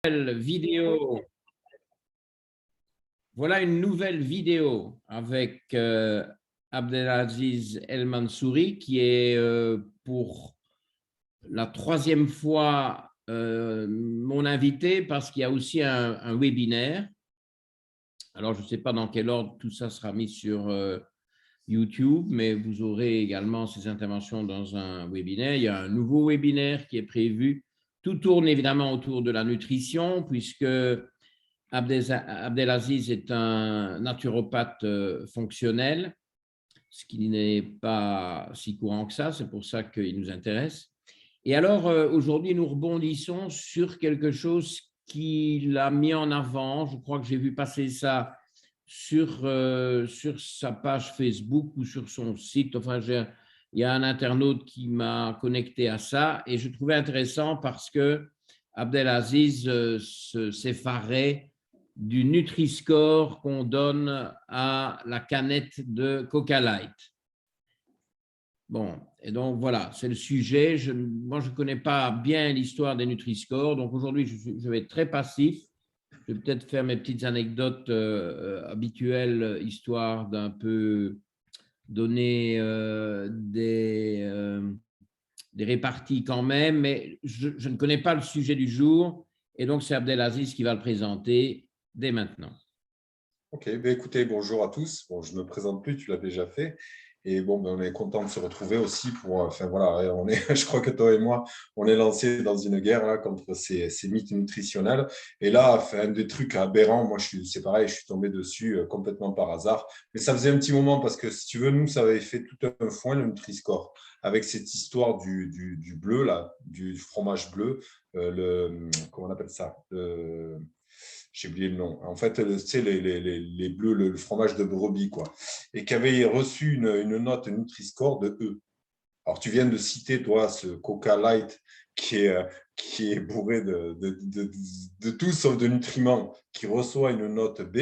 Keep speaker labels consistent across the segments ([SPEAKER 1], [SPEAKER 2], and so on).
[SPEAKER 1] Vidéo. Voilà une nouvelle vidéo avec Abdelaziz El Mansouri qui est pour la troisième fois mon invité parce qu'il y a aussi un webinaire. Alors, je ne sais pas dans quel ordre tout ça sera mis sur YouTube, mais vous aurez également ces interventions dans un webinaire. Il y a un nouveau webinaire qui est prévu. Tout tourne évidemment autour de la nutrition puisque Abdelaziz est un naturopathe fonctionnel, ce qui n'est pas si courant que ça, c'est pour ça qu'il nous intéresse. Et alors, aujourd'hui, nous rebondissons sur quelque chose qu'il a mis en avant. Je crois que j'ai vu passer ça sur sa page Facebook ou sur son site. Enfin, il y a un internaute qui m'a connecté à ça et je trouvais intéressant parce que Abdelaziz s'effarait du Nutri-Score qu'on donne à la canette de Coca Light. Bon, et donc voilà, c'est le sujet. Moi, je ne connais pas bien l'histoire des Nutri-Score, donc aujourd'hui, je vais être très passif. Je vais peut-être faire mes petites anecdotes habituelles, histoire d'un peu donner des réparties quand même, mais je ne connais pas le sujet du jour, et donc c'est Abdelaziz qui va le présenter dès maintenant.
[SPEAKER 2] Ok, ben écoutez, bonjour à tous. Bon, je ne me présente plus, tu l'as déjà fait. Et bon, ben on est content de se retrouver aussi pour. Enfin voilà, je crois que toi et moi, on est lancés dans une guerre là, contre ces mythes nutritionnels. Et là, enfin, un des trucs aberrants, moi, c'est pareil, je suis tombé dessus complètement par hasard. Mais ça faisait un petit moment parce que si tu veux, nous, ça avait fait tout un foin le Nutri-Score avec cette histoire du bleu là, du fromage bleu, comment on appelle ça? J'ai oublié le nom. En fait, tu sais, les bleus, le fromage de brebis, quoi. Et qui avait reçu une note Nutri-Score de E. Alors, tu viens de citer, toi, ce Coca Light qui est bourré de tout sauf de nutriments, qui reçoit une note B.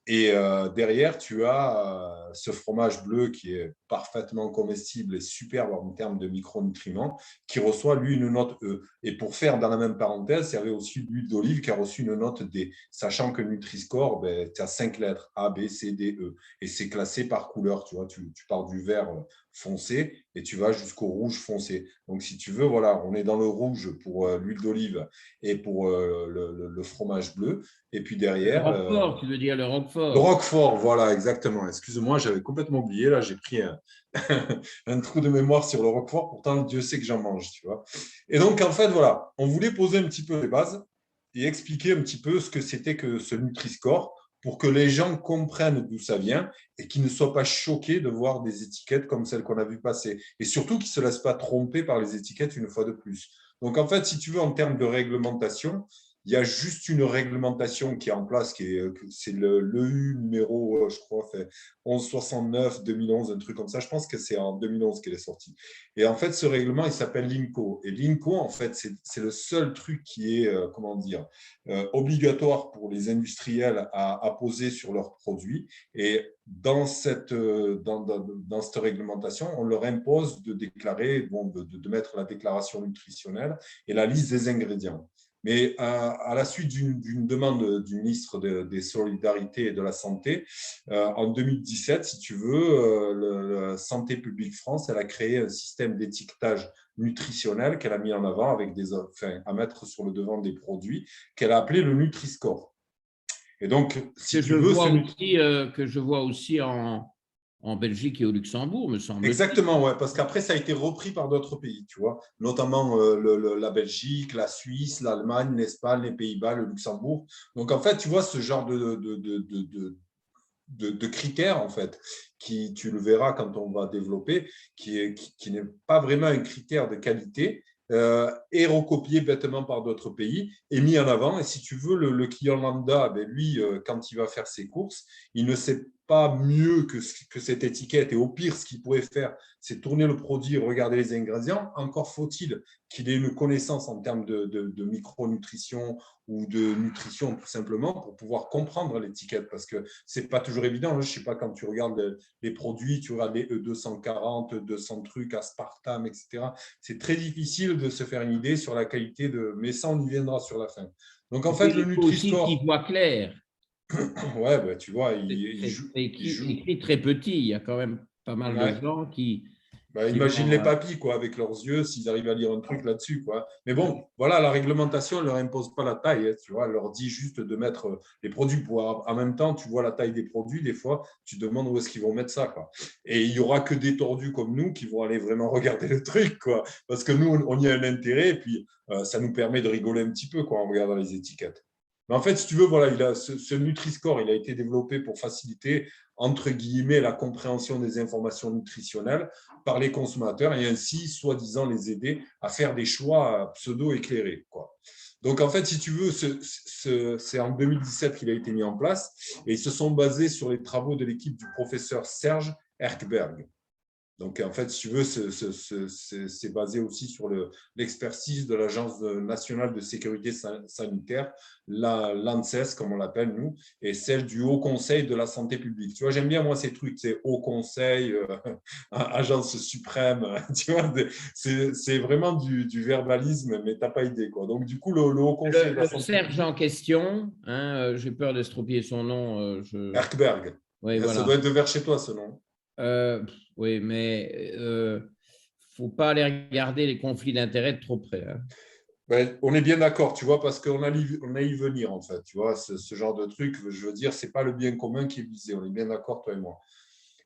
[SPEAKER 2] Et derrière, tu as ce fromage bleu qui est parfaitement comestible et superbe en termes de micronutriments, qui reçoit, lui, une note E. Et pour faire dans la même parenthèse, il y avait aussi l'huile d'olive qui a reçu une note D, sachant que Nutri-Score, ben, tu as 5 lettres, A, B, C, D, E. Et c'est classé par couleur, tu vois, tu pars du vert foncé et tu vas jusqu'au rouge foncé. Donc, si tu veux, voilà, on est dans le rouge pour l'huile d'olive et pour le fromage bleu. Et puis
[SPEAKER 1] Le
[SPEAKER 2] derrière,
[SPEAKER 1] Roquefort, tu veux dire le
[SPEAKER 2] le
[SPEAKER 1] Roquefort.
[SPEAKER 2] Roquefort, voilà, exactement. Excuse-moi, j'avais complètement oublié. Là, j'ai pris un trou de mémoire sur le Roquefort. Pourtant, Dieu sait que j'en mange, tu vois. Et donc, en fait, voilà, on voulait poser un petit peu les bases et expliquer un petit peu ce que c'était que ce Nutri-Score pour que les gens comprennent d'où ça vient et qu'ils ne soient pas choqués de voir des étiquettes comme celles qu'on a vues passer. Et surtout qu'ils ne se laissent pas tromper par les étiquettes une fois de plus. Donc, en fait, si tu veux, en termes de réglementation, il y a juste une réglementation qui est en place, c'est l'EU numéro, je crois, 1169-2011, un truc comme ça. Je pense que c'est en 2011 qu'elle est sortie. Et en fait, ce règlement, il s'appelle l'INCO. Et l'INCO, en fait, c'est le seul truc qui est, comment dire, obligatoire pour les industriels à poser sur leurs produits. Et dans cette réglementation, on leur impose de déclarer, bon, de mettre la déclaration nutritionnelle et la liste des ingrédients. Mais à la suite d'une demande du ministre des Solidarités et de la Santé, en 2017, si tu veux, la Santé publique France, elle a créé un système d'étiquetage nutritionnel qu'elle a mis en avant à mettre sur le devant des produits, qu'elle a appelé le Nutri-Score. Et donc, si tu veux,
[SPEAKER 1] Que je vois aussi en Belgique et au Luxembourg, me semble-t-il.
[SPEAKER 2] exactement, ouais, parce qu'après, ça a été repris par d'autres pays, tu vois, notamment la Belgique, la Suisse, l'Allemagne, l'Espagne, les Pays-Bas, le Luxembourg. Donc, en fait, tu vois, ce genre de critères, en fait, qui, tu le verras quand on va développer, qui n'est pas vraiment un critère de qualité, est recopié bêtement par d'autres pays, est mis en avant. Et si tu veux, le client lambda, ben lui, quand il va faire ses courses, il ne sait pas mieux que cette étiquette. Et au pire, ce qu'il pourrait faire, c'est tourner le produit, regarder les ingrédients. Encore faut-il qu'il ait une connaissance en termes de micronutrition ou de nutrition, tout simplement, pour pouvoir comprendre l'étiquette. Parce que ce n'est pas toujours évident. Je ne sais pas, quand tu regardes les produits, tu regardes les E240, 200 trucs, aspartame, etc. C'est très difficile de se faire une idée sur la qualité de… Mais ça, on y viendra sur la fin. Donc, en fait, le
[SPEAKER 1] Il faut aussi qu'ils
[SPEAKER 2] Nutri-Score,
[SPEAKER 1] voient clair.
[SPEAKER 2] ouais, bah, tu vois,
[SPEAKER 1] C'est
[SPEAKER 2] il joue.
[SPEAKER 1] écrit très petit. Il y a quand même pas mal de
[SPEAKER 2] Ouais.
[SPEAKER 1] gens
[SPEAKER 2] Bah,
[SPEAKER 1] qui
[SPEAKER 2] imagine
[SPEAKER 1] vont.
[SPEAKER 2] les papis, quoi, avec leurs yeux, s'ils arrivent à lire un truc là-dessus, quoi. Mais bon, voilà, la réglementation ne leur impose pas la taille, hein, tu vois, elle leur dit juste de mettre les produits. En même temps, tu vois la taille des produits, des fois, tu te demandes où est-ce qu'ils vont mettre ça, quoi. Et il n'y aura que des tordus comme nous qui vont aller vraiment regarder le truc, quoi. Parce que nous, on y a un intérêt, et puis ça nous permet de rigoler un petit peu, quoi, en regardant les étiquettes. Mais en fait, si tu veux, voilà, ce Nutri-Score, il a été développé pour faciliter, entre guillemets, la compréhension des informations nutritionnelles par les consommateurs et ainsi, soi-disant, les aider à faire des choix pseudo-éclairés, quoi. Donc, en fait, si tu veux, c'est en 2017 qu'il a été mis en place et ils se sont basés sur les travaux de l'équipe du professeur Serge Erkberg. Donc, en fait, si tu veux, c'est basé aussi sur l'expertise de l'Agence nationale de sécurité sanitaire, l'ANSES, comme on l'appelle, nous, et celle du Haut Conseil de la santé publique. Tu vois, j'aime bien, moi, ces trucs, c'est Haut Conseil, Agence suprême, tu vois, c'est vraiment du verbalisme, mais tu n'as pas idée, quoi. Donc, du coup, le Haut Conseil de la
[SPEAKER 1] Le
[SPEAKER 2] santé
[SPEAKER 1] Serge
[SPEAKER 2] publique,
[SPEAKER 1] en question, hein, j'ai peur d'estropier son nom.
[SPEAKER 2] Erkberg,
[SPEAKER 1] Oui,
[SPEAKER 2] ça doit
[SPEAKER 1] voilà.
[SPEAKER 2] être de vers chez toi, ce nom.
[SPEAKER 1] Oui, mais faut pas aller regarder les conflits d'intérêts de trop près, hein.
[SPEAKER 2] Ben, on est bien d'accord, tu vois, parce qu'on a y venir, en fait, tu vois, ce genre de truc, je veux dire, c'est pas le bien commun qui est visé, on est bien d'accord, toi et moi.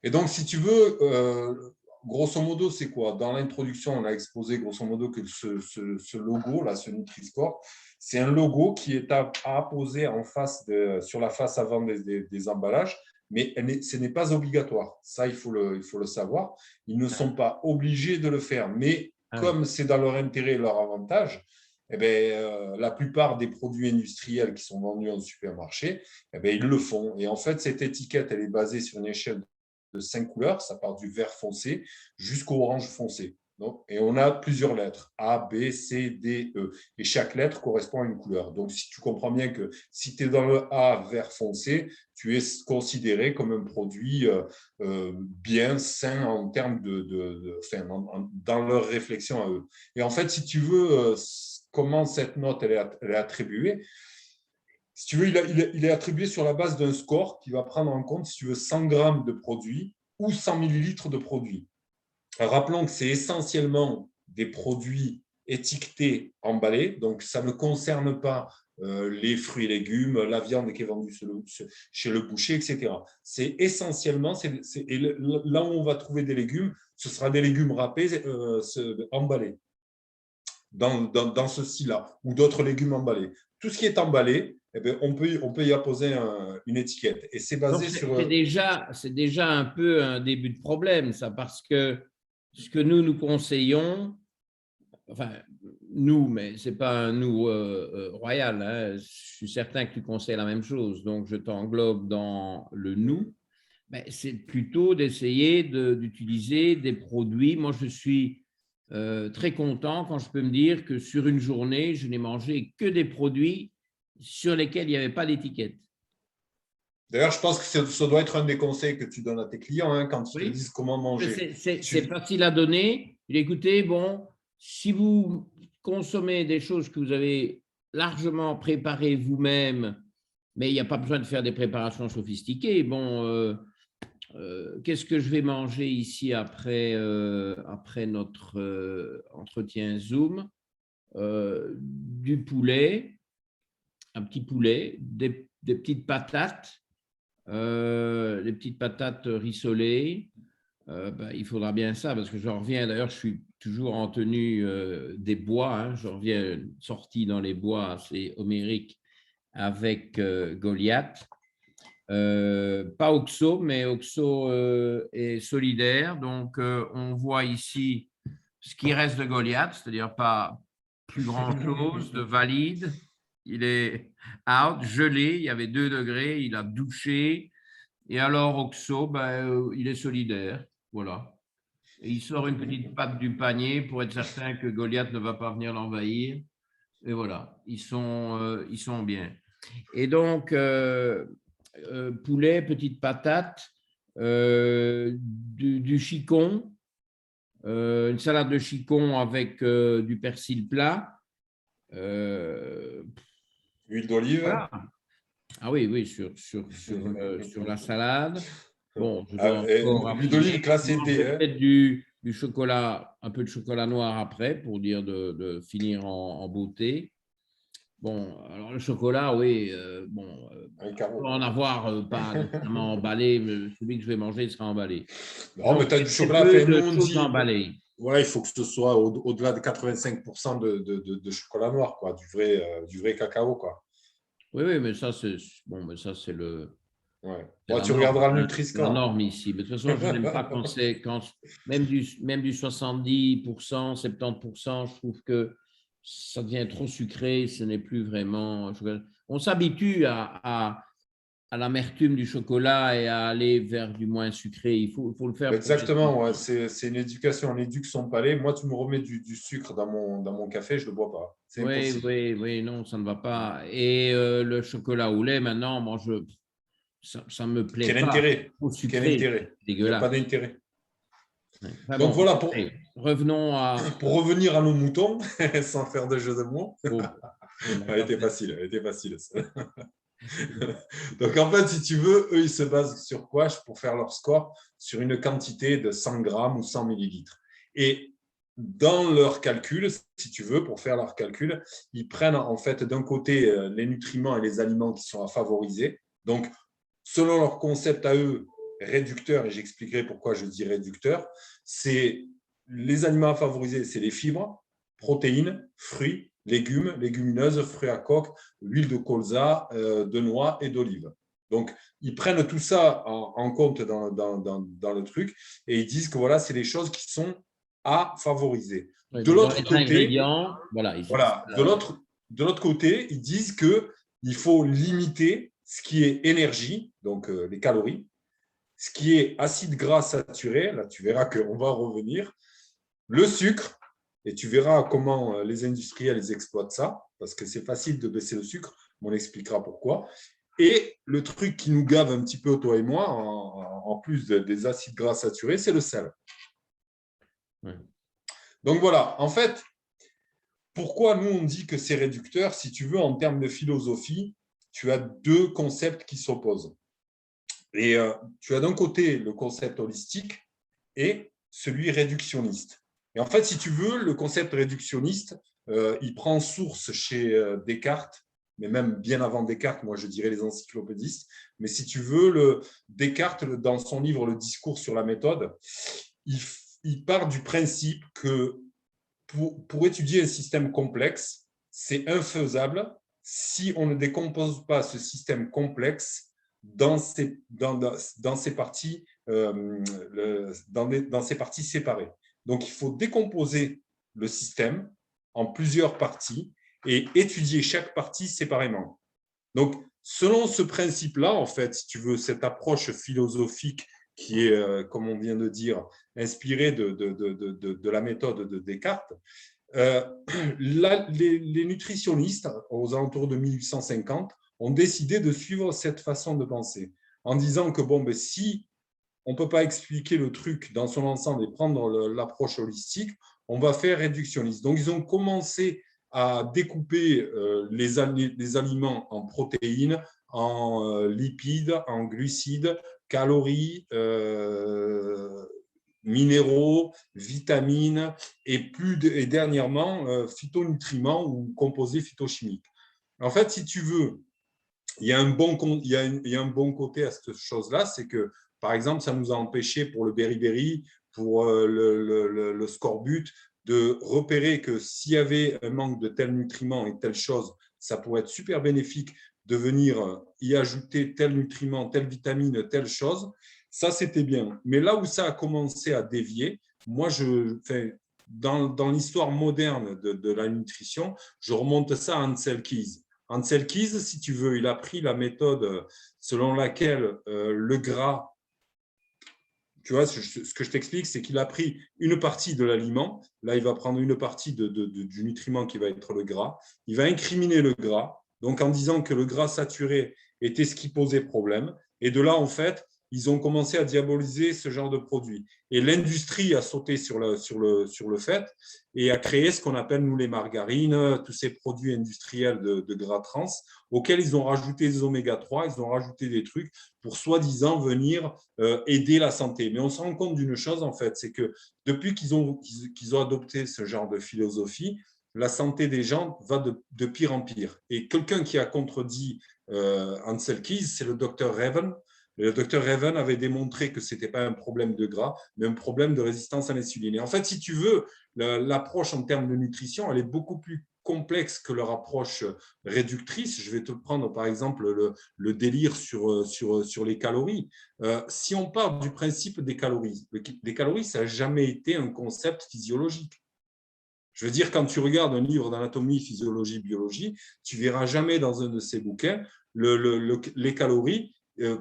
[SPEAKER 2] Et donc, si tu veux, grosso modo, c'est quoi? Dans l'introduction, on a exposé, grosso modo, que ce logo, là, ce Nutri-Score, c'est un logo qui est à apposer sur la face avant des emballages, mais ce n'est pas obligatoire. Ça, il faut le savoir. Ils ne sont pas obligés de le faire, mais
[SPEAKER 1] Ah oui.
[SPEAKER 2] comme c'est dans leur intérêt et leur avantage, eh bien, la plupart des produits industriels qui sont vendus en supermarché, eh bien, ils le font. Et en fait, cette étiquette, elle est basée sur une échelle de 5 couleurs. Ça part du vert foncé jusqu'au orange foncé. Donc, et on a plusieurs lettres, A, B, C, D, E. Et chaque lettre correspond à une couleur. Donc, si tu comprends bien que si tu es dans le A, vert foncé, tu es considéré comme un produit bien sain en termes enfin, dans leur réflexion à eux. Et en fait, si tu veux, comment cette note elle est attribuée, si tu veux, il est attribué sur la base d'un score qui va prendre en compte, si tu veux, 100 grammes de produit ou 100 millilitres de produit. Rappelons que c'est essentiellement des produits étiquetés, emballés, donc ça ne concerne pas les fruits et légumes, la viande qui est vendue chez le boucher, etc. C'est essentiellement, là où on va trouver des légumes, ce sera des légumes râpés, emballés dans ce style-là, ou d'autres légumes emballés. Tout ce qui est emballé, eh bien, on peut y apposer une étiquette. Et c'est
[SPEAKER 1] Donc,
[SPEAKER 2] basé sur…
[SPEAKER 1] c'est déjà un peu un début de problème, ça, parce que ce que nous conseillons, enfin, nous, mais ce n'est pas un nous royal, hein, je suis certain que tu conseilles la même chose, donc je t'englobe dans le nous, mais c'est plutôt d'essayer d'utiliser des produits. Moi, je suis très content quand je peux me dire que sur une journée, je n'ai mangé que des produits sur lesquels il n'y avait pas d'étiquette.
[SPEAKER 2] D'ailleurs, je pense que ça doit être un des conseils que tu donnes à tes clients hein, quand ils te
[SPEAKER 1] Oui,
[SPEAKER 2] disent comment manger.
[SPEAKER 1] c'est facile à donner. Écoutez, bon, si vous consommez des choses que vous avez largement préparées vous-même, mais il n'y a pas besoin de faire des préparations sophistiquées, bon, qu'est-ce que je vais manger ici après notre entretien Zoom? Du poulet, un petit poulet, des petites patates, des petites patates rissolées. Ben, il faudra bien ça parce que j'en reviens. D'ailleurs, je suis toujours en tenue des bois, hein, je reviens sorti dans les bois assez homériques avec Goliath. Pas Oxo, mais Oxo est solidaire. Donc, on voit ici ce qui reste de Goliath, c'est-à-dire pas plus grand-chose de valide. Il est out, gelé, il y avait 2 degrés, il a douché. Et alors, Oxo, ben, il est solidaire. Voilà. Et il sort une petite patte du panier pour être certain que Goliath ne va pas venir l'envahir. Et voilà, ils sont bien. Et donc, poulet, petite patate, du chicon, une salade de chicon avec du persil plat.
[SPEAKER 2] Huile d'olive.
[SPEAKER 1] Voilà. Ah oui, oui, sur la salade. Bon, je dois
[SPEAKER 2] Et
[SPEAKER 1] encore
[SPEAKER 2] l'huile
[SPEAKER 1] affiner.
[SPEAKER 2] d'olive classée
[SPEAKER 1] Je
[SPEAKER 2] D.
[SPEAKER 1] mangerai
[SPEAKER 2] Hein.
[SPEAKER 1] peut-être du chocolat, un peu de chocolat noir après, pour dire de finir en beauté. Bon, alors le chocolat, oui, bon,
[SPEAKER 2] Un
[SPEAKER 1] on peut
[SPEAKER 2] carreau.
[SPEAKER 1] en avoir pas nécessairement emballé, mais celui que je vais manger sera emballé.
[SPEAKER 2] Non,
[SPEAKER 1] Non,
[SPEAKER 2] mais tu as du
[SPEAKER 1] très
[SPEAKER 2] chocolat.
[SPEAKER 1] peu
[SPEAKER 2] Enfin, nous,
[SPEAKER 1] de
[SPEAKER 2] on
[SPEAKER 1] choses
[SPEAKER 2] dit,
[SPEAKER 1] emballées.
[SPEAKER 2] voilà, il faut que ce soit au-delà de 85% de chocolat noir, quoi, du vrai cacao, quoi.
[SPEAKER 1] Oui, oui, mais ça, c'est bon, mais ça, c'est
[SPEAKER 2] Ouais.
[SPEAKER 1] c'est
[SPEAKER 2] Bon,
[SPEAKER 1] la
[SPEAKER 2] tu
[SPEAKER 1] norme,
[SPEAKER 2] regarderas le
[SPEAKER 1] hein, c'est la
[SPEAKER 2] Nutri-Score.
[SPEAKER 1] norme ici. Mais de toute façon, je n'aime pas même du 70%, 70%, je trouve que ça devient trop sucré, ce n'est plus vraiment. On s'habitue à l'amertume du chocolat et à aller vers du moins sucré. Il faut le faire
[SPEAKER 2] Exactement, ouais.
[SPEAKER 1] progressivement.
[SPEAKER 2] C'est une éducation, on éduque son palais. Moi, tu me remets du sucre dans mon café, je ne le bois pas. C'est
[SPEAKER 1] Oui,
[SPEAKER 2] impossible.
[SPEAKER 1] oui, oui, non, ça ne va pas. Et le chocolat au lait, maintenant, moi, ça ne me plaît
[SPEAKER 2] Quel
[SPEAKER 1] pas.
[SPEAKER 2] intérêt?
[SPEAKER 1] Trop
[SPEAKER 2] Quel
[SPEAKER 1] sucré, c'est
[SPEAKER 2] intérêt? Il n'y a pas
[SPEAKER 1] dégueulasse.
[SPEAKER 2] d'intérêt.
[SPEAKER 1] Ouais. Enfin
[SPEAKER 2] Donc
[SPEAKER 1] bon,
[SPEAKER 2] voilà,
[SPEAKER 1] allez, revenons
[SPEAKER 2] pour revenir à nos moutons, sans faire de jeu de mots,
[SPEAKER 1] oui, mais
[SPEAKER 2] elle
[SPEAKER 1] enfin,
[SPEAKER 2] était facile, elle était facile. Donc en fait, si tu veux, eux, ils se basent sur quoi pour faire leur score? Sur une quantité de 100 grammes ou 100 millilitres. Et dans leur calcul, si tu veux, pour faire leur calcul, ils prennent en fait d'un côté les nutriments et les aliments qui sont à favoriser. Donc, selon leur concept à eux, réducteur, et j'expliquerai pourquoi je dis réducteur, c'est les aliments à favoriser, c'est les fibres, protéines, fruits, légumes, légumineuses, fruits à coque, l'huile de colza, de noix et d'olive. Donc, ils prennent tout ça en compte dans le truc et ils disent que voilà, c'est les choses qui sont à favoriser.
[SPEAKER 1] oui,
[SPEAKER 2] De
[SPEAKER 1] mais dans
[SPEAKER 2] l'autre
[SPEAKER 1] les
[SPEAKER 2] côté,
[SPEAKER 1] ingrédients, voilà,
[SPEAKER 2] voilà, de l'autre côté, ils disent qu'il faut limiter ce qui est énergie, donc les calories, ce qui est acide gras saturé, là tu verras qu'on va revenir, le sucre, et tu verras comment les industriels ils exploitent ça, parce que c'est facile de baisser le sucre, on expliquera pourquoi. Et le truc qui nous gave un petit peu, toi et moi, en plus des acides gras saturés, c'est le sel.
[SPEAKER 1] ouais.
[SPEAKER 2] Donc voilà, en fait, pourquoi nous on dit que c'est réducteur? Si tu veux, en termes de philosophie, tu as deux concepts qui s'opposent. Et tu as d'un côté le concept holistique et celui réductionniste. Et en fait, si tu veux, le concept réductionniste, il prend source chez Descartes, mais même bien avant Descartes, moi je dirais les encyclopédistes. Mais si tu veux, Descartes, dans son livre Le discours sur la méthode, il part du principe que pour étudier un système complexe, c'est infaisable si on ne décompose pas ce système complexe dans ses parties, dans ses parties séparées. Donc, il faut décomposer le système en plusieurs parties et étudier chaque partie séparément. Donc, selon ce principe-là, en fait, si tu veux, cette approche philosophique qui est, comme on vient de dire, inspirée de la méthode de Descartes, euh, les nutritionnistes, aux alentours de 1850, ont décidé de suivre cette façon de penser, en disant que bon, ben, si on ne peut pas expliquer le truc dans son ensemble et prendre l'approche holistique, on va faire réductionniste. Donc, ils ont commencé à découper les aliments en protéines, en lipides, en glucides, calories, minéraux, vitamines et dernièrement phytonutriments ou composés phytochimiques. En fait, si tu veux, il y a un bon côté à cette chose-là, c'est que, par exemple, ça nous a empêché pour le beriberi, pour le scorbut, de repérer que s'il y avait un manque de tel nutriment et telle chose, ça pourrait être super bénéfique de venir y ajouter tel nutriment, telle vitamine, telle chose. Ça, c'était bien. Mais là où ça a commencé à dévier, moi, dans l'histoire moderne de la nutrition, je remonte ça à Ansel Keys. Ansel Keys, si tu veux, il a pris la méthode selon laquelle le gras, tu vois, ce que je t'explique, c'est qu'il a pris une partie de l'aliment, là il va prendre une partie du nutriment qui va être le gras, il va incriminer le gras, donc en disant que le gras saturé était ce qui posait problème, et de là en fait, ils ont commencé à diaboliser ce genre de produit. Et l'industrie a sauté sur le fait et a créé ce qu'on appelle, nous, les margarines, tous ces produits industriels de gras trans, auxquels ils ont rajouté des oméga-3, ils ont rajouté des trucs pour soi-disant venir aider la santé. Mais on se rend compte d'une chose, en fait, c'est que depuis qu'ils ont adopté ce genre de philosophie, la santé des gens va de pire en pire. Et quelqu'un qui a contredit Ansel Keys, c'est le docteur Raven. Le docteur Raven avait démontré que ce n'était pas un problème de gras, mais un problème de résistance à l'insuline. Et en fait, si tu veux, l'approche en termes de nutrition, elle est beaucoup plus complexe que leur approche réductrice. Je vais te prendre par exemple le délire sur les calories. Si on part du principe des calories, ça n'a jamais été un concept physiologique. Je veux dire, quand tu regardes un livre d'anatomie, physiologie, biologie, tu verras jamais dans un de ces bouquins les calories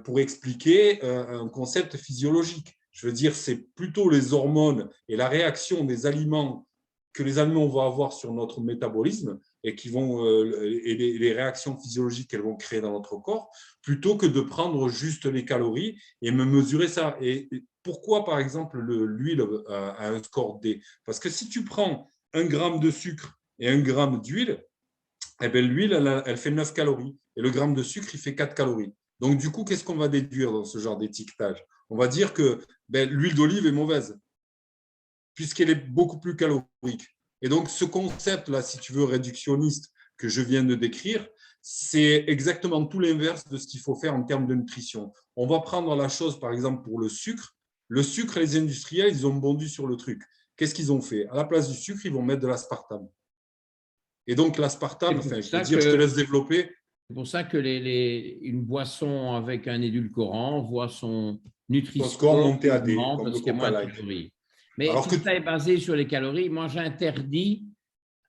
[SPEAKER 2] pour expliquer un concept physiologique. Je veux dire, c'est plutôt les hormones et la réaction des aliments que les aliments vont avoir sur notre métabolisme et les réactions physiologiques qu'elles vont créer dans notre corps, plutôt que de prendre juste les calories et me mesurer ça. Et pourquoi, par exemple, l'huile a un score D? Parce que si tu prends 1 gramme de sucre et 1 gramme d'huile, eh bien, l'huile, elle fait 9 calories et le gramme de sucre, il fait 4 calories. Donc, du coup, qu'est-ce qu'on va déduire dans ce genre d'étiquetage? On va dire que l'huile d'olive est mauvaise puisqu'elle est beaucoup plus calorique. Et donc, ce concept-là, si tu veux, réductionniste que je viens de décrire, c'est exactement tout l'inverse de ce qu'il faut faire en termes de nutrition. On va prendre la chose, par exemple, pour le sucre. Le sucre, les industriels, ils ont bondu sur le truc. Qu'est-ce qu'ils ont fait? À la place du sucre, ils vont mettre de l'aspartame. Et donc, l'aspartame, enfin, je te laisse développer.
[SPEAKER 1] C'est pour ça que une boisson avec un édulcorant voit son
[SPEAKER 2] score
[SPEAKER 1] Nutri-Score
[SPEAKER 2] monter à D, comme
[SPEAKER 1] parce
[SPEAKER 2] le
[SPEAKER 1] qu'il y a moins de
[SPEAKER 2] Coca-Light.
[SPEAKER 1] calories. Mais
[SPEAKER 2] Alors
[SPEAKER 1] tout ça est basé sur les calories. Moi, j'interdis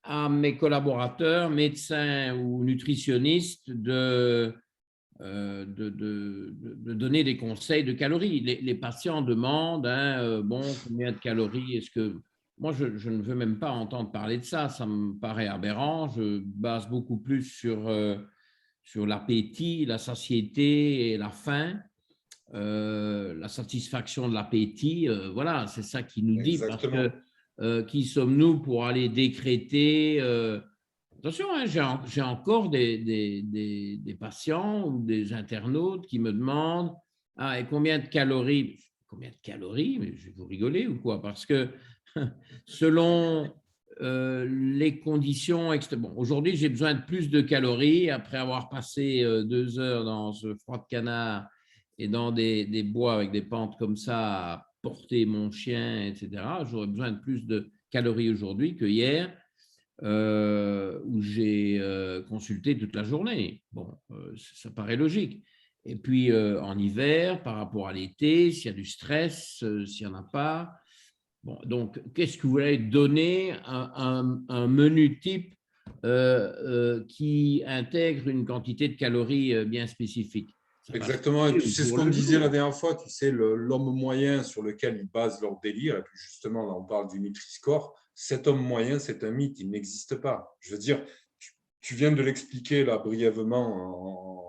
[SPEAKER 1] à mes collaborateurs, médecins ou nutritionnistes, de donner des conseils de calories. Les patients demandent, combien de calories est-ce que… Moi, je ne veux même pas entendre parler de ça. Ça me paraît aberrant. Je base beaucoup plus sur l'appétit, la satiété et la faim. La satisfaction de l'appétit, voilà, c'est ça qui nous dit.
[SPEAKER 2] Exactement.
[SPEAKER 1] Parce que qui sommes-nous pour aller décréter… Attention, hein, j'ai encore des patients ou des internautes qui me demandent et combien de calories? Combien de calories? Mais je vais vous rigoler ou quoi? Parce que selon les conditions… Bon, aujourd'hui, j'ai besoin de plus de calories après avoir passé 2 heures dans ce froid de canard et dans des bois avec des pentes comme ça à porter mon chien, etc. J'aurais besoin de plus de calories aujourd'hui que hier. Où j'ai consulté toute la journée. Bon, ça paraît logique. Et puis, en hiver, par rapport à l'été, s'il y a du stress, s'il n'y en a pas. Bon, donc, qu'est-ce que vous voulez donner un menu type qui intègre une quantité de calories bien spécifique?
[SPEAKER 2] Exactement, et puis c'est ce qu'on disait la dernière fois, tu sais, l'homme moyen sur lequel ils basent leur délire, et puis justement, là, on parle du Nutri-Score, cet homme moyen, c'est un mythe, il n'existe pas. Je veux dire, tu viens de l'expliquer là brièvement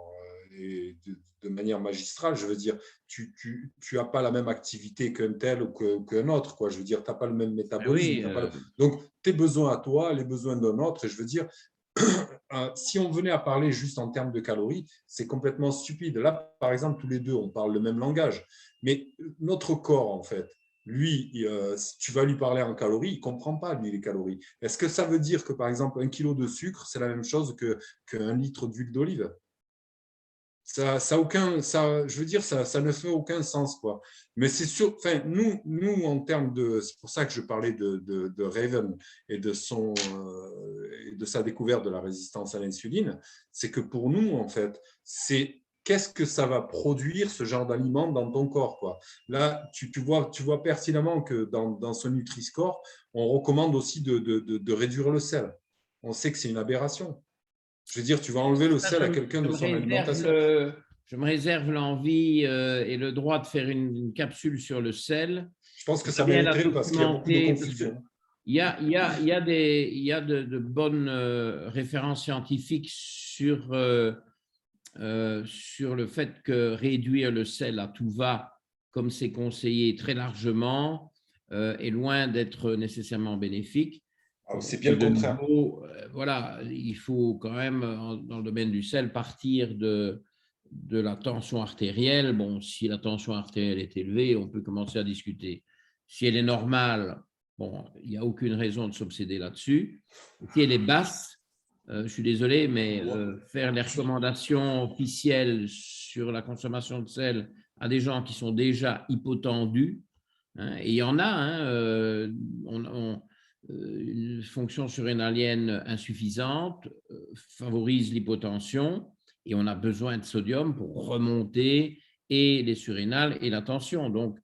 [SPEAKER 2] et de manière magistrale, je veux dire, tu n'as pas la même activité qu'un tel ou qu'un autre, quoi. Je veux dire, tu n'as pas le même métabolisme. Donc, tes besoins à toi, les besoins d'un autre, et je veux dire, si on venait à parler juste en termes de calories, c'est complètement stupide. Là, par exemple, tous les deux, on parle le même langage. Mais notre corps, en fait, lui, si tu vas lui parler en calories, il ne comprend pas, lui, les calories. Est-ce que ça veut dire que, par exemple, 1 kilo de sucre, c'est la même chose qu'un litre d'huile d'olive? Je veux dire, ça ne fait aucun sens, quoi. Mais c'est sûr, enfin, nous, en termes de, c'est pour ça que je parlais de Raven et de sa découverte de la résistance à l'insuline, c'est que pour nous, en fait, c'est qu'est-ce que ça va produire ce genre d'aliment dans ton corps, quoi. Là, tu vois pertinemment que dans ce Nutri-Score, on recommande aussi de réduire le sel. On sait que c'est une aberration. Je veux dire, tu vas enlever le sel à quelqu'un de son alimentation.
[SPEAKER 1] Je me réserve l'envie et le droit de faire une capsule sur le sel.
[SPEAKER 2] Je pense que ça mériterait parce qu'il y a beaucoup de confusion.
[SPEAKER 1] Il y a de bonnes références scientifiques sur sur le fait que réduire le sel à tout va, comme c'est conseillé très largement, est loin d'être nécessairement bénéfique.
[SPEAKER 2] Ah,
[SPEAKER 1] Bon,
[SPEAKER 2] c'est bien le
[SPEAKER 1] de
[SPEAKER 2] contraire.
[SPEAKER 1] nouveau, voilà, il faut quand même, dans le domaine du sel, partir de la tension artérielle. Bon, si la tension artérielle est élevée, on peut commencer à discuter. Si elle est normale, bon, il n'y a aucune raison de s'obséder là-dessus. Si elle est basse, je suis désolé, mais faire les recommandations officielles sur la consommation de sel à des gens qui sont déjà hypotendus, hein, et il y en a, hein, une fonction surrénalienne insuffisante favorise l'hypotension et on a besoin de sodium pour remonter et les surrénales et la tension. Donc,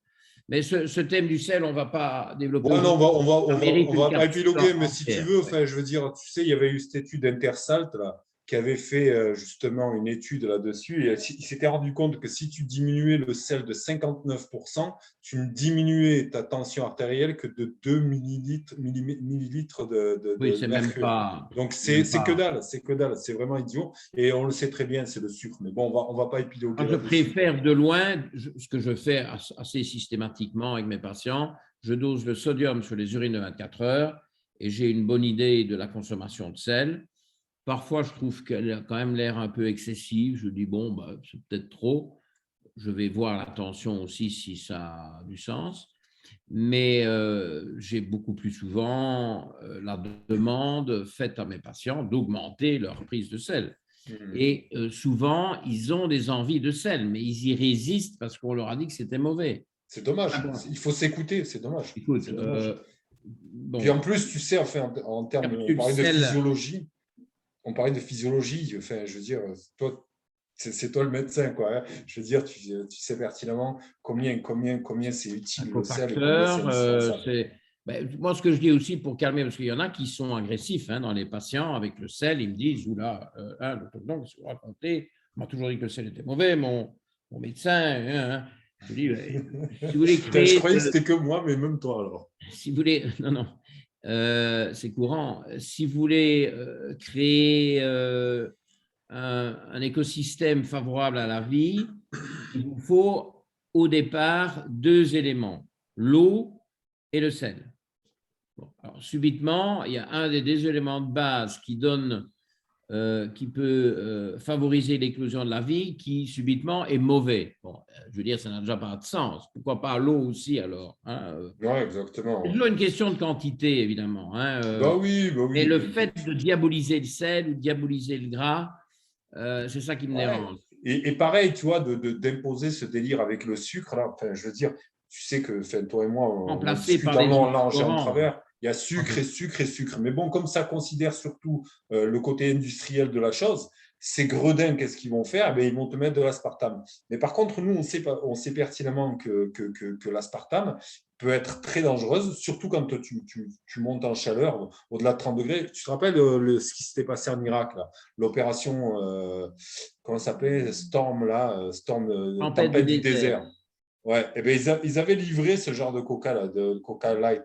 [SPEAKER 1] mais ce thème du sel, on ne va pas développer
[SPEAKER 2] Ouais, non,
[SPEAKER 1] aujourd'hui. Ça mérite
[SPEAKER 2] on
[SPEAKER 1] une
[SPEAKER 2] va pas
[SPEAKER 1] capsule
[SPEAKER 2] épiloguer, mais si tu
[SPEAKER 1] entière.
[SPEAKER 2] veux,
[SPEAKER 1] Ouais.
[SPEAKER 2] enfin, je veux dire, tu sais, il y avait eu cette étude Intersalt là, qui avait fait justement une étude là-dessus, et il s'était rendu compte que si tu diminuais le sel de 59%, tu ne diminuais ta tension artérielle que de 2 millilitres
[SPEAKER 1] Oui,
[SPEAKER 2] de
[SPEAKER 1] c'est même
[SPEAKER 2] mercure.
[SPEAKER 1] pas,
[SPEAKER 2] Donc,
[SPEAKER 1] même
[SPEAKER 2] c'est que
[SPEAKER 1] pas.
[SPEAKER 2] dalle, c'est que dalle, c'est vraiment idiot. Et on le sait très bien, c'est le sucre. Mais bon, on va pas épiloguer
[SPEAKER 1] Moi, je
[SPEAKER 2] là-dessus, quoi.
[SPEAKER 1] préfère de loin, ce que je fais assez systématiquement avec mes patients, je dose le sodium sur les urines de 24 heures et j'ai une bonne idée de la consommation de sel. Parfois, je trouve qu'elle a quand même l'air un peu excessive. Je dis, bon, bah, c'est peut-être trop. Je vais voir la tension aussi si ça a du sens. Mais j'ai beaucoup plus souvent la demande faite à mes patients d'augmenter leur prise de sel.
[SPEAKER 2] Mhm.
[SPEAKER 1] Et souvent, ils ont des envies de sel, mais ils y résistent parce qu'on leur a dit que c'était mauvais.
[SPEAKER 2] C'est
[SPEAKER 1] Ah
[SPEAKER 2] dommage.
[SPEAKER 1] bon,
[SPEAKER 2] Il faut s'écouter, c'est dommage.
[SPEAKER 1] écoute,
[SPEAKER 2] C'est dommage. Puis en
[SPEAKER 1] bon,
[SPEAKER 2] plus, tu sais, enfin, en termes, on
[SPEAKER 1] capsule
[SPEAKER 2] parlait de
[SPEAKER 1] sel,
[SPEAKER 2] physiologie, enfin, je veux dire, toi, c'est toi le médecin, quoi, hein. Je veux dire, tu sais pertinemment combien c'est
[SPEAKER 1] un
[SPEAKER 2] utile le sel et combien c'est
[SPEAKER 1] cofacteur,
[SPEAKER 2] indispensable.
[SPEAKER 1] ben, moi, ce que je dis aussi pour calmer, parce qu'il y en a qui sont agressifs hein, dans les patients avec le sel, ils me disent, oula, hein, donc, ce que vous racontez, on m'a toujours dit que le sel était mauvais, mon médecin, hein. Je dis, si vous voulez
[SPEAKER 2] Putain, je
[SPEAKER 1] créer,
[SPEAKER 2] croyais que c'était que moi, mais même toi, alors.
[SPEAKER 1] si vous voulez, non, non, c'est courant, si vous voulez créer un écosystème favorable à la vie, il vous faut au départ deux éléments, l'eau et le sel. Bon, alors, subitement, il y a un des deux éléments de base qui peut favoriser l'éclosion de la vie qui subitement est mauvais. Bon, je veux dire, ça n'a déjà pas de sens. Pourquoi pas l'eau aussi alors hein,
[SPEAKER 2] Ouais, exactement.
[SPEAKER 1] c'est
[SPEAKER 2] Ouais.
[SPEAKER 1] toujours une question de quantité, évidemment. Hein,
[SPEAKER 2] Bah
[SPEAKER 1] mais
[SPEAKER 2] oui,
[SPEAKER 1] le
[SPEAKER 2] puis,
[SPEAKER 1] fait de diaboliser le sel ou diaboliser le gras, c'est ça qui me
[SPEAKER 2] ouais.
[SPEAKER 1] dérange.
[SPEAKER 2] Et pareil, tu vois, d'imposer ce délire avec le sucre, là, enfin, je veux dire, tu sais que enfin, toi et moi, on en
[SPEAKER 1] Remplacé
[SPEAKER 2] discute
[SPEAKER 1] par
[SPEAKER 2] en
[SPEAKER 1] des
[SPEAKER 2] long, en large et en
[SPEAKER 1] édulcorants.
[SPEAKER 2] travers. Il y a sucre et sucre et sucre. Mais bon, comme ça considère surtout le côté industriel de la chose, ces gredins, qu'est-ce qu'ils vont faire? Eh ils vont te mettre de l'aspartame. Mais par contre, nous, on sait pertinemment que l'aspartame peut être très dangereuse, surtout quand tu montes en chaleur, au-delà de 30 degrés. Tu te rappelles ce qui s'était passé en Irak, là, l'opération comment ça s'appelait Storm, là, Storm,
[SPEAKER 1] Tempête du
[SPEAKER 2] Tempête du
[SPEAKER 1] désert.
[SPEAKER 2] désert. Ouais, et ben, ils avaient livré ce genre de coca, là, de coca light,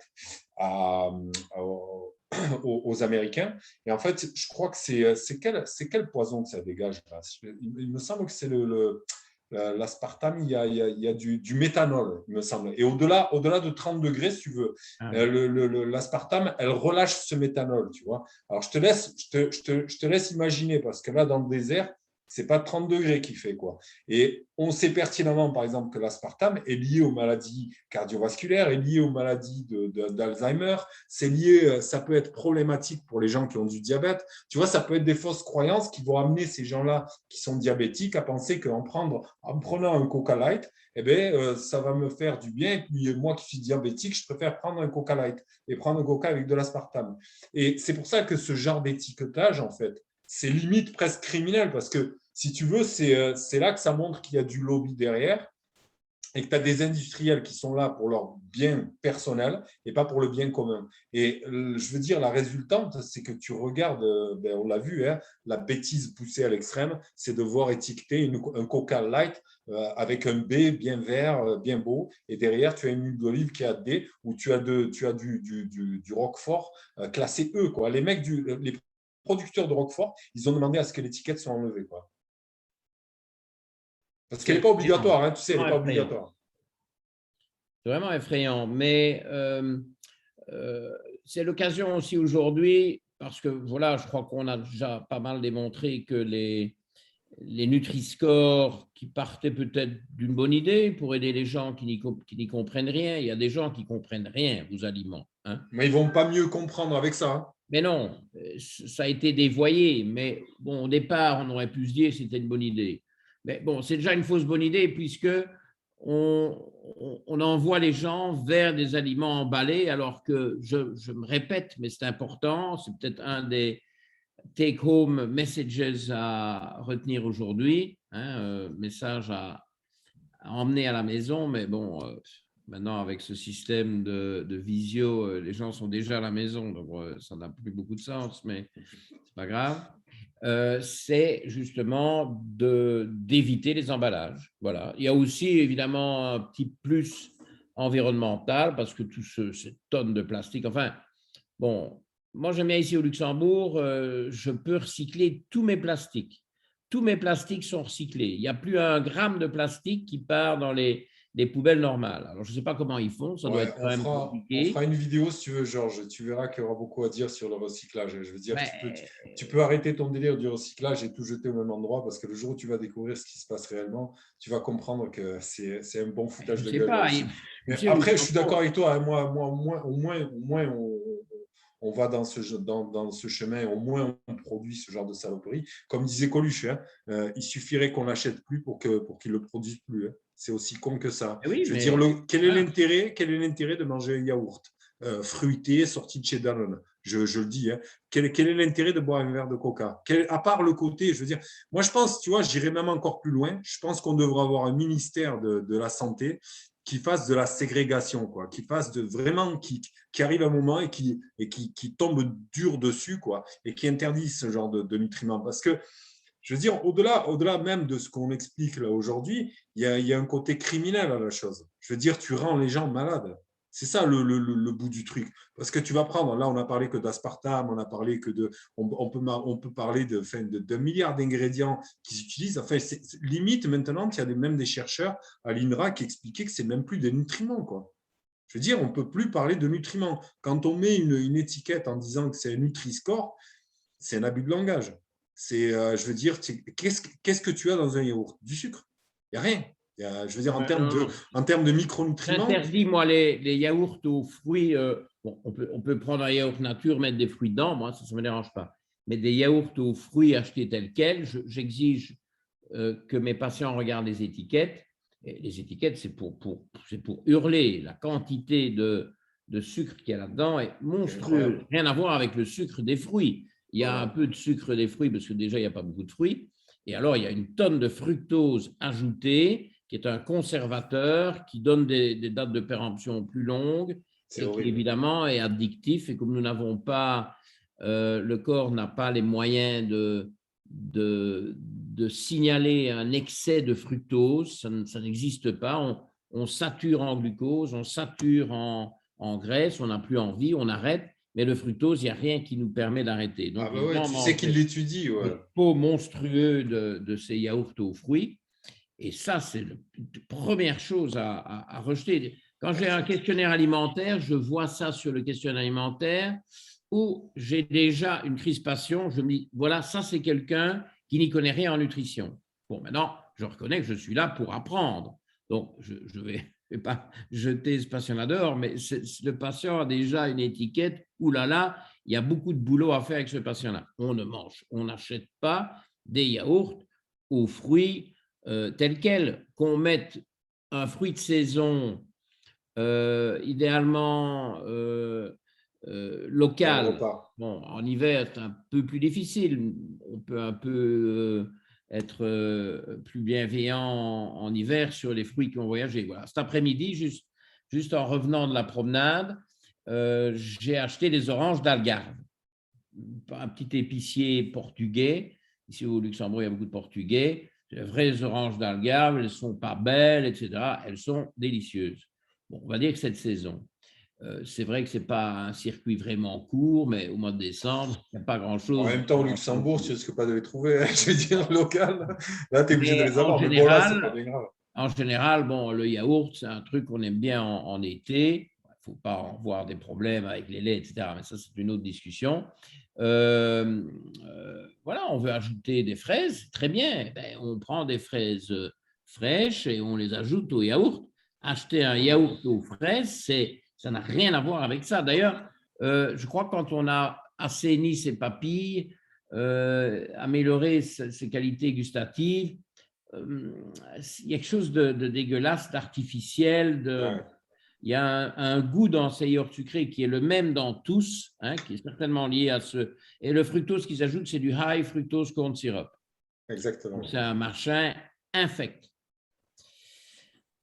[SPEAKER 2] à, aux Américains. Et en fait, je crois que c'est quel poison que ça dégage là. Il me semble que c'est l'aspartame, il y a du méthanol, il me semble. Et au-delà de 30 degrés, si tu veux,
[SPEAKER 1] Ah oui.
[SPEAKER 2] l'aspartame, elle relâche ce méthanol, tu vois. Alors, je te laisse imaginer, parce que là, dans le désert, c'est pas 30 degrés qui fait, quoi. Et on sait pertinemment, par exemple, que l'aspartame est lié aux maladies cardiovasculaires, est lié aux maladies d'Alzheimer. C'est lié, ça peut être problématique pour les gens qui ont du diabète. Tu vois, ça peut être des fausses croyances qui vont amener ces gens-là qui sont diabétiques à penser qu'en prenant un Coca Light, eh bien, ça va me faire du bien. Et puis, moi qui suis diabétique, je préfère prendre un Coca Light et prendre un Coca avec de l'aspartame. Et c'est pour ça que ce genre d'étiquetage, en fait, c'est limite presque criminel parce que si tu veux, c'est là que ça montre qu'il y a du lobby derrière et que tu as des industriels qui sont là pour leur bien personnel et pas pour le bien commun. Et je veux dire, la résultante, c'est que tu regardes, ben, on l'a vu, hein, la bêtise poussée à l'extrême, c'est de voir étiqueter un Coca Light avec un B bien vert, bien beau, et derrière, tu as une huile d'olive qui a D, ou tu as du Roquefort classé E. Quoi. Les producteurs de Roquefort, ils ont demandé à ce que l'étiquette soit enlevée. Quoi. Parce qu'elle n'est pas obligatoire, hein, tu sais, elle n'est pas obligatoire.
[SPEAKER 1] C'est vraiment effrayant, mais c'est l'occasion aussi aujourd'hui, parce que voilà, je crois qu'on a déjà pas mal démontré que les Nutri-Score qui partaient peut-être d'une bonne idée pour aider les gens qui n'y comprennent rien. Il y a des gens qui ne comprennent rien aux aliments. Hein.
[SPEAKER 2] Mais ils ne vont pas mieux comprendre avec ça. Hein.
[SPEAKER 1] Mais non, ça a été dévoyé. Mais bon, au départ, on aurait pu se dire que c'était une bonne idée. Mais bon, c'est déjà une fausse bonne idée puisque on envoie les gens vers des aliments emballés alors que, je me répète, mais c'est important, c'est peut-être un des take-home messages à retenir aujourd'hui, hein, message à emmener à la maison, mais bon, maintenant avec ce système de visio, les gens sont déjà à la maison, donc ça n'a plus beaucoup de sens, mais c'est pas grave. C'est justement d'éviter les emballages. Voilà. Il y a aussi évidemment un petit plus environnemental parce que ces tonnes de plastique, enfin, bon, moi j'aime bien ici au Luxembourg, je peux recycler tous mes plastiques. Tous mes plastiques sont recyclés. Il n'y a plus un gramme de plastique qui part dans les poubelles normales. Alors, je ne sais pas comment ils font, ça doit être quand même compliqué.
[SPEAKER 2] On fera une vidéo si tu veux, Georges. Tu verras qu'il y aura beaucoup à dire sur le recyclage. Je veux dire, tu peux arrêter ton délire du recyclage et tout jeter au même endroit parce que le jour où tu vas découvrir ce qui se passe réellement, tu vas comprendre que c'est un bon foutage de gueule. Mais après, je suis d'accord avec toi. Hein, moi, au moins on va dans ce chemin, au moins on produit ce genre de saloperie. Comme disait Coluche, hein, il suffirait qu'on l'achète plus pour qu'il ne le produise plus. Hein. C'est aussi con que ça.
[SPEAKER 1] Oui,
[SPEAKER 2] je veux dire, quel est l'intérêt de manger un yaourt fruité sorti de chez Danone? Je le dis. Hein. Quel est l'intérêt de boire un verre de coca? À part le côté, je veux dire, moi je pense, tu vois, j'irais même encore plus loin. Je pense qu'on devrait avoir un ministère de la santé qui fasse de la ségrégation, quoi, qui fasse vraiment, qui arrive un moment et qui tombe dur dessus, quoi, et qui interdit ce genre de nutriments. Parce que, je veux dire, au-delà même de ce qu'on explique là aujourd'hui, il y a un côté criminel à la chose. Je veux dire, tu rends les gens malades. C'est ça le bout du truc. Parce que tu vas prendre, là, on a parlé que d'aspartame, on a parlé que on peut parler de milliards d'ingrédients qui s'utilisent. Enfin, limite, maintenant, il y a même des chercheurs à l'INRA qui expliquaient que c'est même plus des nutriments, quoi. Je veux dire, on ne peut plus parler de nutriments. Quand on met une étiquette en disant que c'est un Nutri-Score, c'est un abus de langage. Je veux dire, qu'est-ce que tu as dans un yaourt? Du sucre. Il n'y a rien. Je veux dire, en termes de micronutriments.
[SPEAKER 1] J'interdis, moi, les yaourts aux fruits. Bon, on peut prendre un yaourt nature, mettre des fruits dedans, moi, ça ne me dérange pas. Mais des yaourts aux fruits achetés tels quels, j'exige que mes patients regardent les étiquettes. Et les étiquettes, c'est pour hurler. La quantité de sucre qu'il y a là-dedans est monstrueuse. Rien à voir avec le sucre des fruits. Il y a un peu de sucre des fruits parce que déjà, il n'y a pas beaucoup de fruits. Et alors, il y a une tonne de fructose ajoutée qui est un conservateur, qui donne des dates de péremption plus longues et qui, évidemment, est addictif. Et comme nous n'avons pas, le corps n'a pas les moyens de signaler un excès de fructose, ça n'existe pas. On sature en glucose, on sature en graisse, on n'a plus envie, on arrête. Mais le fructose, il n'y a rien qui nous permet d'arrêter. Donc,
[SPEAKER 2] tu sais qu'il l'étudie. Ouais.
[SPEAKER 1] Le pot monstrueux de ces yaourts aux fruits. Et ça, c'est la première chose à rejeter. Quand j'ai un questionnaire alimentaire, je vois ça sur le questionnaire alimentaire où j'ai déjà une crispation. Je me dis, voilà, ça, c'est quelqu'un qui n'y connaît rien en nutrition. Bon, maintenant, je reconnais que je suis là pour apprendre. Donc, je ne vais pas jeter ce patient-là dehors, mais le patient a déjà une étiquette. Ouh là là, il y a beaucoup de boulot à faire avec ce patient-là. On ne mange, on n'achète pas des yaourts aux fruits tels quels, qu'on mette un fruit de saison, idéalement local. Bon, en hiver, c'est un peu plus difficile. On peut un peu être plus bienveillant en hiver sur les fruits qui ont voyagé. Voilà. Cet après-midi, juste en revenant de la promenade, j'ai acheté des oranges d'Algarve. Un petit épicier portugais. Ici au Luxembourg, il y a beaucoup de Portugais. Les vraies oranges d'Algarve, elles ne sont pas belles, etc. Elles sont délicieuses. Bon, on va dire que cette saison. C'est vrai que ce n'est pas un circuit vraiment court, mais au mois de décembre, il n'y a pas grand-chose.
[SPEAKER 2] En même temps, au Luxembourg, tu risques pas de les trouver, hein, je veux dire, local. Là, tu es obligé de les avoir. Mais bon, là, c'est pas bien grave.
[SPEAKER 1] En général, bon, le yaourt, c'est un truc qu'on aime bien en été. Il ne faut pas en voir des problèmes avec les laits, etc. Mais ça, c'est une autre discussion. Voilà, on veut ajouter des fraises, très bien. Ben, on prend des fraises fraîches et on les ajoute au yaourt. Acheter un yaourt aux fraises, ça n'a rien à voir avec ça. D'ailleurs, je crois que quand on a assaini ses papilles, amélioré ses qualités gustatives, il y a quelque chose de dégueulasse, d'artificiel.
[SPEAKER 2] Ouais.
[SPEAKER 1] Il y a un goût dans ces yaourts sucrés qui est le même dans tous, hein, qui est certainement lié à ce. Et le fructose qu'ils ajoutent, c'est du high fructose corn syrup.
[SPEAKER 2] Exactement.
[SPEAKER 1] C'est un machin infect.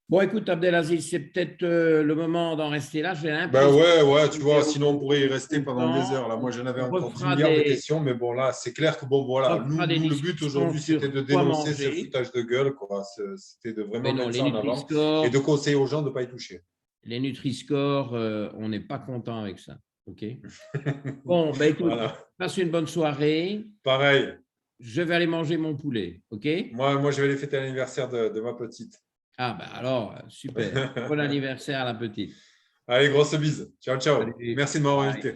[SPEAKER 1] Bon, écoute, Abdelaziz, c'est peut-être le moment d'en rester là. J'ai l'impression.
[SPEAKER 2] Ouais, tu vois, sinon on pourrait y rester pendant des heures. Là, moi, j'en avais encore 10 milliards de questions, mais bon, là, c'est clair que bon, voilà, nous le but aujourd'hui, c'était de dénoncer ce foutage de gueule, quoi. C'était de vraiment mettre ça en avant et de conseiller aux gens de ne pas y toucher.
[SPEAKER 1] Les Nutri-Score, on n'est pas content avec ça. OK. Bon, ben écoute, passe une bonne soirée.
[SPEAKER 2] Pareil.
[SPEAKER 1] Je vais aller manger mon poulet. OK.
[SPEAKER 2] Moi, je vais aller fêter l'anniversaire de ma petite.
[SPEAKER 1] Ah, ben alors, super. Bon anniversaire à la petite.
[SPEAKER 2] Allez, grosse bise. Ciao, ciao.
[SPEAKER 1] Salut.
[SPEAKER 2] Merci de m'avoir invité.